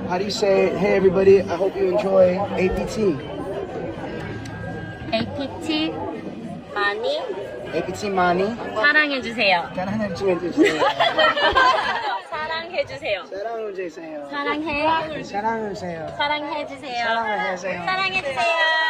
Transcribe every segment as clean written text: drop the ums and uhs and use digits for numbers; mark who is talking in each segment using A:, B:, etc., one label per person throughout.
A: How do you say, hey everybody, I hope you enjoy APT.
B: APT 많이
A: APT 많이
B: 사랑해주세요.
A: 사랑해주세요.
B: 사랑해주세요.
A: 사랑해주세요.
B: 사랑해.
A: 사랑해주세요.
B: 사랑해주세요.
A: 사랑해주세요.
B: 사랑해주세요.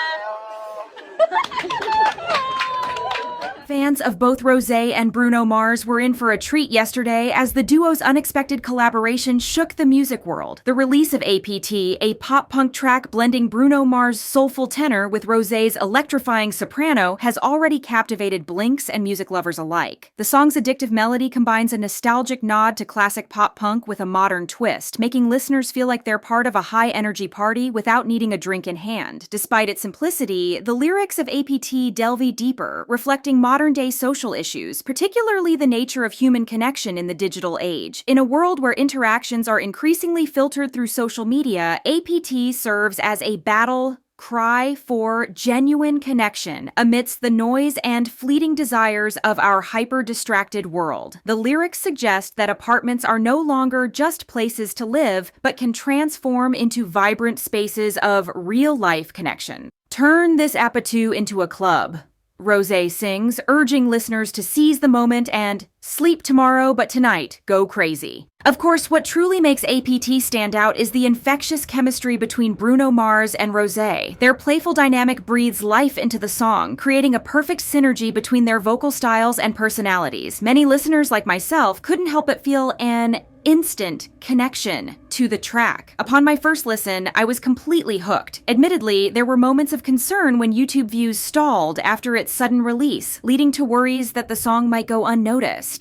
C: Fans of both Rosé and Bruno Mars were in for a treat yesterday as the duo's unexpected collaboration shook the music world. The release of APT, a pop-punk track blending Bruno Mars' soulful tenor with Rosé's electrifying soprano, has already captivated Blinks and music lovers alike. The song's addictive melody combines a nostalgic nod to classic pop-punk with a modern twist, making listeners feel like they're part of a high-energy party without needing a drink in hand. Despite its simplicity, the lyrics of APT delve deeper, reflecting modern-day social issues, particularly the nature of human connection in the digital age. In a world where interactions are increasingly filtered through social media, APT serves as a battle cry for genuine connection amidst the noise and fleeting desires of our hyper-distracted world. The lyrics suggest that apartments are no longer just places to live, but can transform into vibrant spaces of real-life connection. Turn this APT into a club, Rosé sings, urging listeners to seize the moment and sleep tomorrow, but tonight, go crazy. Of course, what truly makes APT stand out is the infectious chemistry between Bruno Mars and Rosé. Their playful dynamic breathes life into the song, creating a perfect synergy between their vocal styles and personalities. Many listeners, like myself, couldn't help but feel an instant connection to the track. Upon my first listen, I was completely hooked. Admittedly, there were moments of concern when YouTube views stalled after its sudden release, leading to worries that the song might go unnoticed.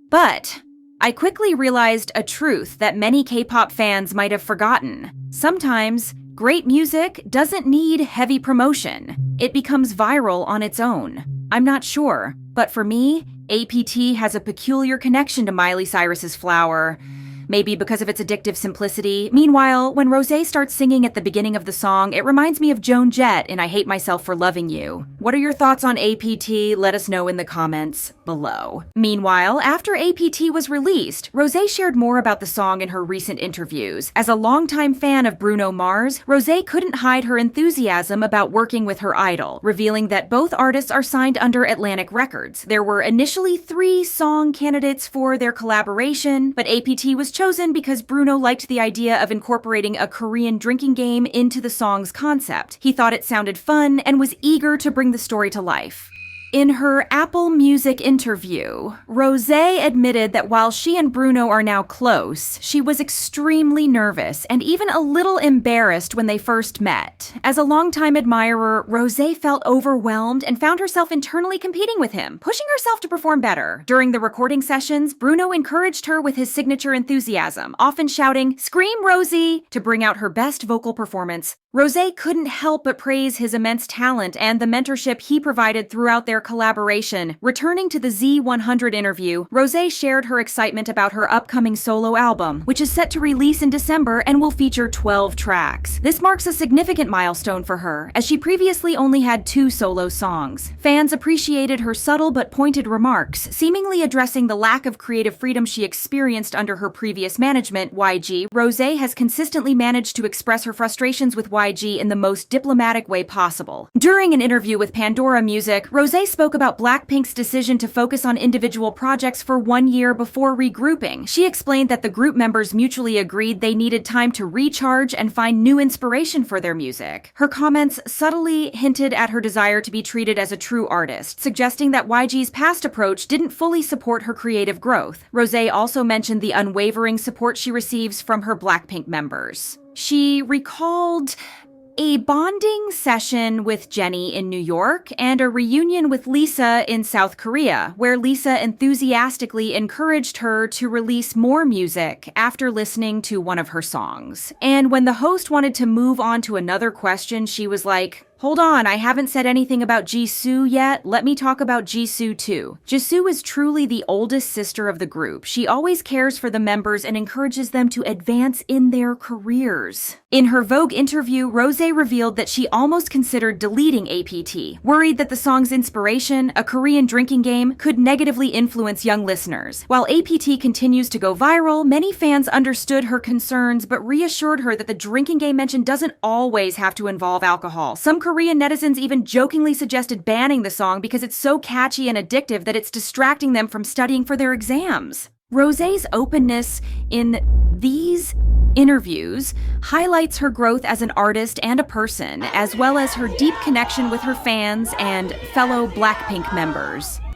C: But I quickly realized a truth that many K-pop fans might have forgotten. Sometimes, great music doesn't need heavy promotion. It becomes viral on its own. I'm not sure, but for me, APT has a peculiar connection to Miley Cyrus's Flower, maybe because of its addictive simplicity. Meanwhile, when Rosé starts singing at the beginning of the song, it reminds me of Joan Jett in I Hate Myself for Loving You. What are your thoughts on APT? Let us know in the comments below. Meanwhile, after APT was released, Rosé shared more about the song in her recent interviews. As a longtime fan of Bruno Mars, Rosé couldn't hide her enthusiasm about working with her idol, revealing that both artists are signed under Atlantic Records. There were initially 3 song candidates for their collaboration, but APT was chosen because Bruno liked the idea of incorporating a Korean drinking game into the song's concept. He thought it sounded fun and was eager to bring the story to life. In her Apple Music interview, Rosé admitted that while she and Bruno are now close, she was extremely nervous and even a little embarrassed when they first met. As a longtime admirer, Rosé felt overwhelmed and found herself internally competing with him, pushing herself to perform better. During the recording sessions, Bruno encouraged her with his signature enthusiasm, often shouting, "Scream, Rosie!" to bring out her best vocal performance. Rosé couldn't help but praise his immense talent and the mentorship he provided throughout their collaboration. Returning to the Z100 interview, Rosé shared her excitement about her upcoming solo album, which is set to release in December and will feature 12 tracks. This marks a significant milestone for her, as she previously only had 2 solo songs. Fans appreciated her subtle but pointed remarks, seemingly addressing the lack of creative freedom she experienced under her previous management, YG. Rosé has consistently managed to express her frustrations with YG in the most diplomatic way possible. During an interview with Pandora Music, Rosé spoke about BLACKPINK's decision to focus on individual projects for 1 year before regrouping. She explained that the group members mutually agreed they needed time to recharge and find new inspiration for their music. Her comments subtly hinted at her desire to be treated as a true artist, suggesting that YG's past approach didn't fully support her creative growth. Rosé also mentioned the unwavering support she receives from her BLACKPINK members. She recalled a bonding session with Jennie in New York and a reunion with Lisa in South Korea, where Lisa enthusiastically encouraged her to release more music after listening to one of her songs. And when the host wanted to move on to another question, she was like, Hold on, I haven't said anything about Jisoo yet. Let me talk about Jisoo too. Jisoo is truly the oldest sister of the group. She always cares for the members and encourages them to advance in their careers. In her Vogue interview, Rosé revealed that she almost considered deleting APT, worried that the song's inspiration, a Korean drinking game, could negatively influence young listeners. While APT continues to go viral, many fans understood her concerns but reassured her that the drinking game mentioned doesn't always have to involve alcohol. Some Korean netizens even jokingly suggested banning the song because it's so catchy and addictive that it's distracting them from studying for their exams. Rosé's openness in these interviews highlights her growth as an artist and a person, as well as her deep connection with her fans and fellow BLACKPINK members.